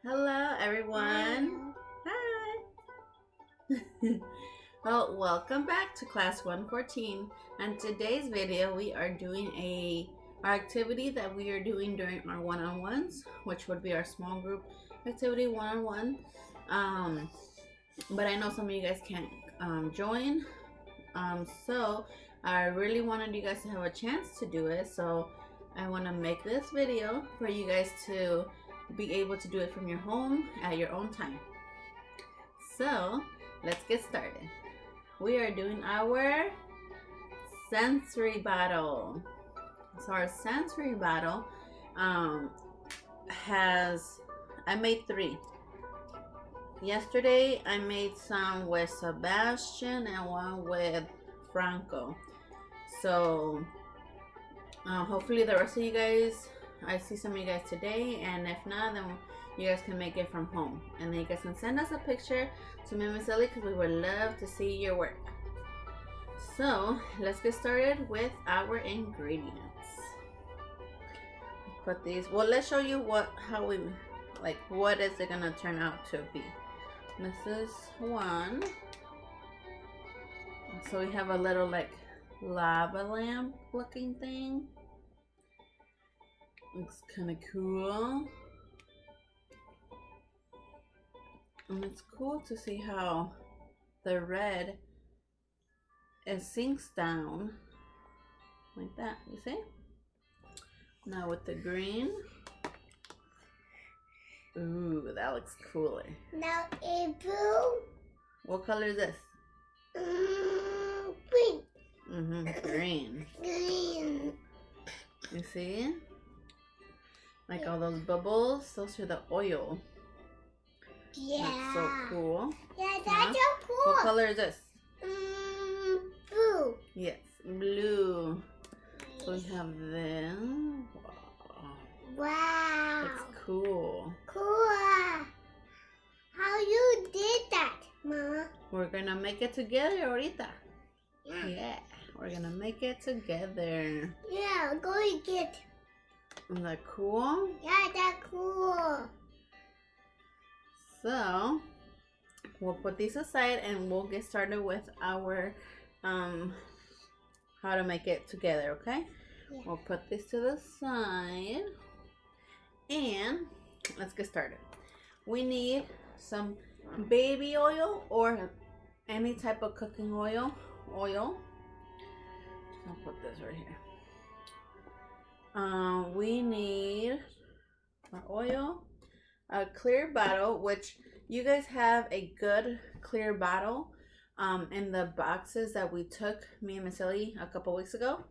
Hello, everyone. Hi. Well, welcome back to class 114. And today's video, we are doing our activity that we are doing during our one-on-ones, which would be our small group activity one-on-one. But I know some of you guys can't join. So I really wanted you guys to have a chance to do it. So I want to make this video for you guys to be able to do it from your home at your own time. So let's get started. We are doing our sensory battle. So our sensory battle I made 3. Yesterday I made some with Sebastian and one with Franco. So hopefully the rest of you guys, I see some of you guys today, and if not, then you guys can make it from home, and then you guys can send us a picture to me and Miss Ellie because we would love to see your work. So let's get started with our ingredients. Put these. Well, let's show you what is it gonna turn out to be. This is one. So we have a little like lava lamp looking thing. Looks kind of cool. And it's cool to see how the red, it sinks down like that, you see? Now with the green. Ooh, that looks cooler. Now a blue. What color is this? Green. Green. Green. You see? Like all those bubbles, those are the oil. Yeah. That's so cool. Yeah, that's so cool. What color is this? Blue. Yes, blue. So we have them. Wow. That's cool. Cool. How you did that, Mama? We're gonna make it together, ahorita. Yeah, we're gonna make it together. Yeah, go and get. Isn't that cool? Yeah, that's cool. So we'll put these aside and we'll get started with our how to make it together, okay? Yeah. We'll put this to the side and let's get started. We need some baby oil or any type of cooking oil. I'll put this right here. We need our oil, a clear bottle, which you guys have a good clear bottle in the boxes that we took, me and Miss Ellie, a couple weeks ago.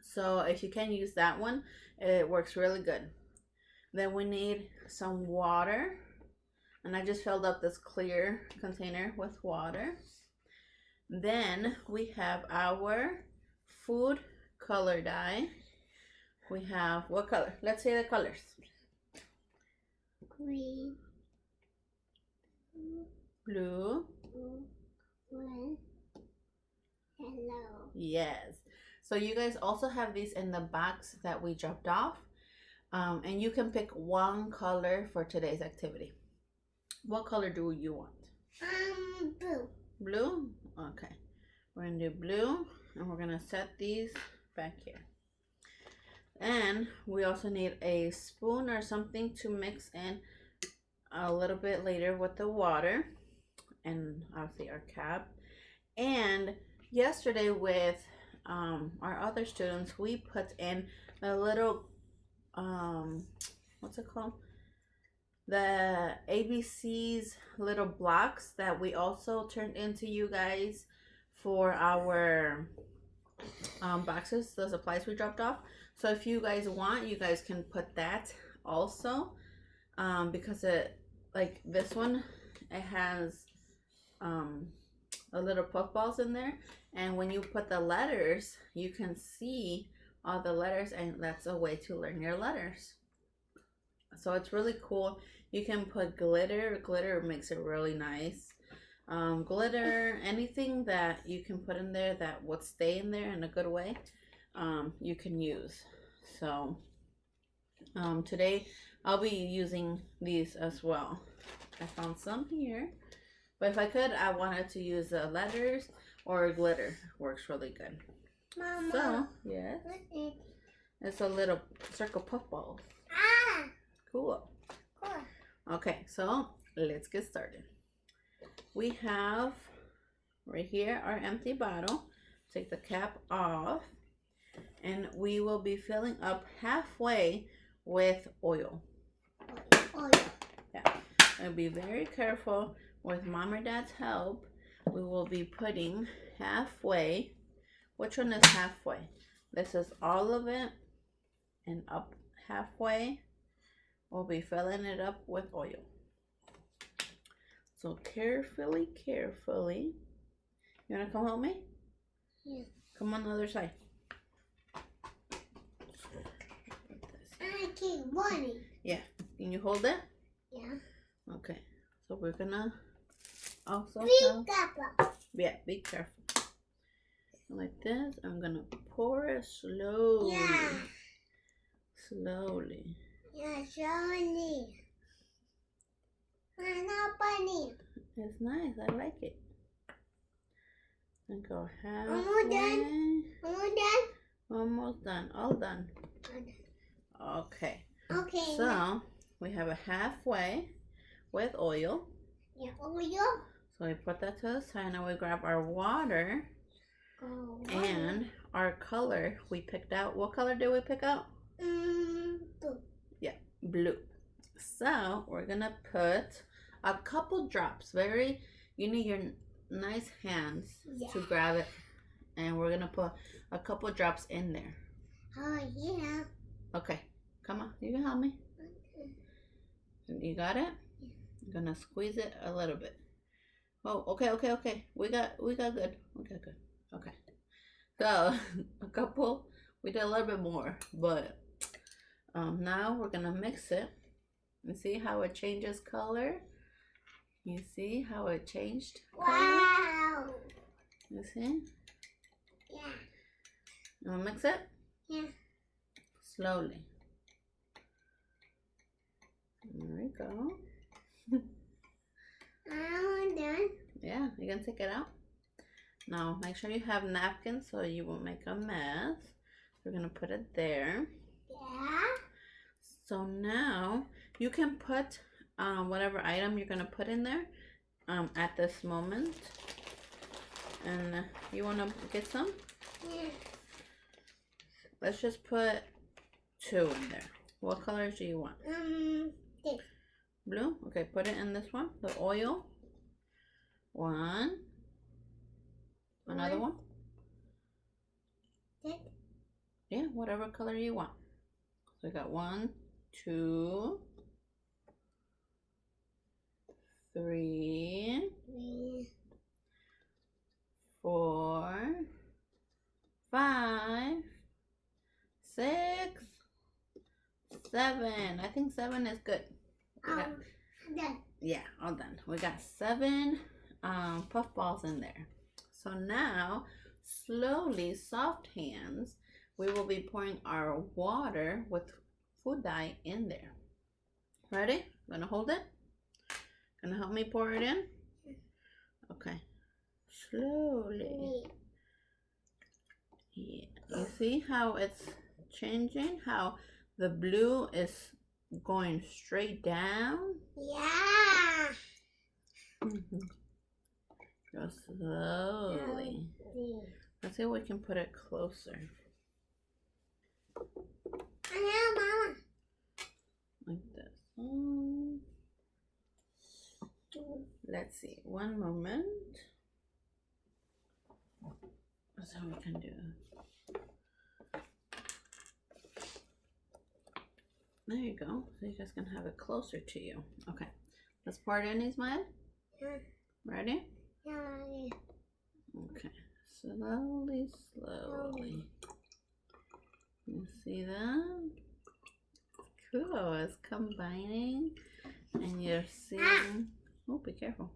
So if you can use that one, it works really good. Then we need some water, and I just filled up this clear container with water. Then we have our food color dye. We have, what color? Let's say the colors. Green. Blue. Green. Yellow. Yes. So you guys also have these in the box that we dropped off. And you can pick one color for today's activity. What color do you want? Blue. Blue? Okay. We're going to do blue, and we're going to set these back here. And we also need a spoon or something to mix in a little bit later with the water, and obviously our cap. And yesterday with our other students, we put in a little what's it called, the ABC's little blocks that we also turned into you guys for our boxes, the supplies we dropped off. So if you guys want, you guys can put that also, because it, like this one, it has a little puff balls in there, and when you put the letters, you can see all the letters, and that's a way to learn your letters. So it's really cool. You can put glitter. Glitter makes it really nice. Glitter, anything that you can put in there that would stay in there in a good way, you can use. So Today I'll be using these as well. I found some here, but if I could, I wanted to use letters or glitter. Works really good. Mama. So, yes, it's a little circle puff balls. Ah. Cool. Cool. Okay, so let's get started. We have right here our empty bottle. Take the cap off, and we will be filling up halfway with oil. Oil. Yeah, and be very careful. With mom or dad's help, we will be putting halfway. Which one is halfway? This is all of it, and up halfway we'll be filling it up with oil. So carefully, carefully. You wanna come help me? Yeah. Come on the other side. I keep running. Yeah. Can you hold it? Yeah. Okay. So we're gonna also Be have, careful. yeah, be careful. Like this. I'm gonna pour it slowly. Yeah. Slowly. Yeah, slowly. Not bunny. It's nice. I like it. And go halfway. Almost done. Almost done. Almost done. All done. Okay. Okay. So we have a halfway with oil. Yeah, oil. So we put that to the side. Now we grab our water Go. and our color we picked out. What color did we pick out? Blue. Blue. So we're gonna put a couple drops. You need your nice hands to grab it, and we're gonna put a couple drops in there. Oh yeah. Okay, come on, you can help me. You got it? I'm gonna squeeze it a little bit. Oh, okay. We got good. Okay. So a couple. We did a little bit more, but now we're gonna mix it. You see how it changes color? You see how it changed color? Wow. You see? Yeah. You wanna mix it? Yeah. Slowly. There we go. I'm done. Yeah, you can take it out. Now make sure you have napkins so you won't make a mess. We're gonna put it there. Yeah. So now you can put whatever item you're gonna put in there at this moment. And you wanna get some? Yeah. Let's just put 2 in there. What colors do you want? This. Blue? Okay, put it in this one. The oil. 1. Another one? This. Yeah, whatever color you want. So we got 1, 2, 3, 4, 5, 6, 7. I think 7 is good. Done. Yeah, all done. We got 7 puff balls in there. So now, slowly, soft hands, we will be pouring our water with food dye in there. Ready? Gonna hold it? Gonna help me pour it in? Okay. Slowly. Yeah. You see how it's changing? How the blue is going straight down? Yeah. Go slowly. Let's see if we can put it closer. Mama. Like this. Let's see. One moment. That's how we can do. There you go. So you guys can have it closer to you. Okay. Let's pour it in, Ismael. Yeah. Ready? Yeah. Okay. Slowly. You see that? Cool. It's combining. And you're seeing... Oh, be careful.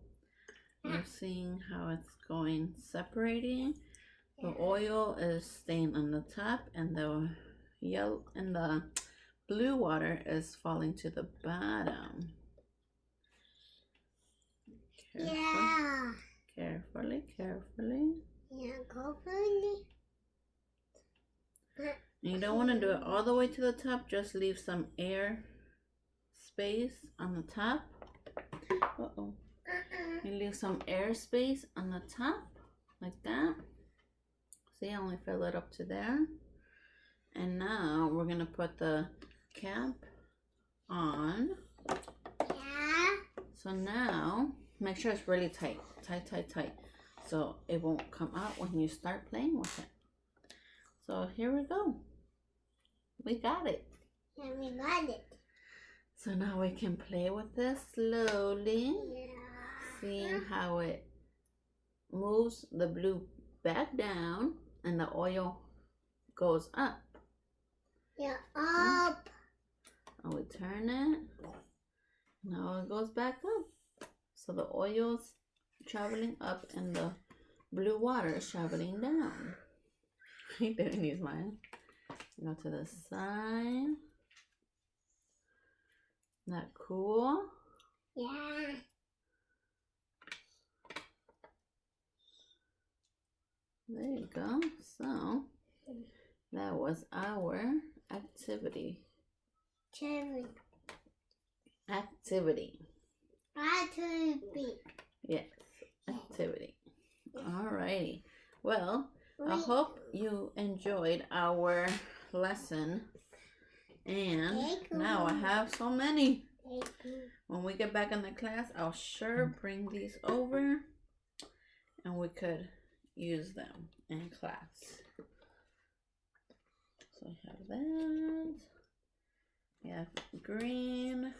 You're seeing how it's going separating. The oil is staying on the top, and the yellow and the blue water is falling to the bottom. Yeah. Carefully, carefully. Yeah, go fully. And you don't want to do it all the way to the top. Just leave some air space on the top. Uh-oh. You leave some air space on the top, like that. See, I only fill it up to there. And now we're going to put the cap on. Yeah. So now, make sure it's really tight. Tight. So it won't come out when you start playing with it. So here we go. We got it. Yeah, we got it. So now we can play with this slowly. Yeah. Seeing how it moves the blue back down and the oil goes up. Yeah, up. And we turn it. Now it goes back up. So the oil's traveling up and the blue water is traveling down. He didn't use mine. Go to the side. Isn't that cool? Yeah. There you go. So that was our activity. Cherry. Activity. Activity. Yes, activity. Alrighty. Well, I hope you enjoyed our lesson. And now I have so many. When we get back in the class, I'll sure bring these over and we could use them in class. So I have that. We have green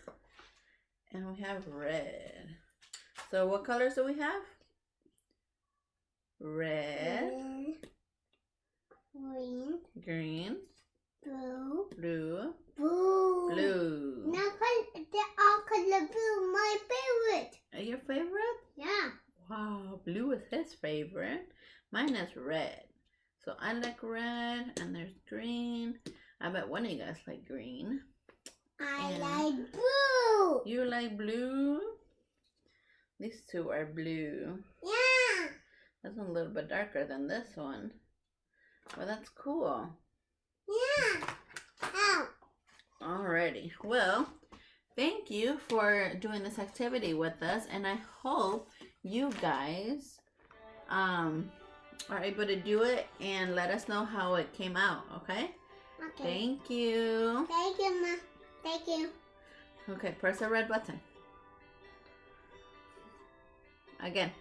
and we have red. So what colors do we have? Red, Green. green, Blue. blue, Blue. blue. Now, they're all color blue. My favorite. Your favorite? Yeah. Wow, blue is his favorite. Mine is red. So I like red and there's green. I bet one of you guys like green. I And like blue. you like blue? These two are blue. Yeah. This one's a little bit darker than this one. Well, that's cool. Yeah. Oh. Alrighty. Well, thank you for doing this activity with us, and I hope you guys are able to do it and let us know how it came out, okay? Okay. Thank you. Thank you, Ma. Thank you. Okay, press the red button. Again.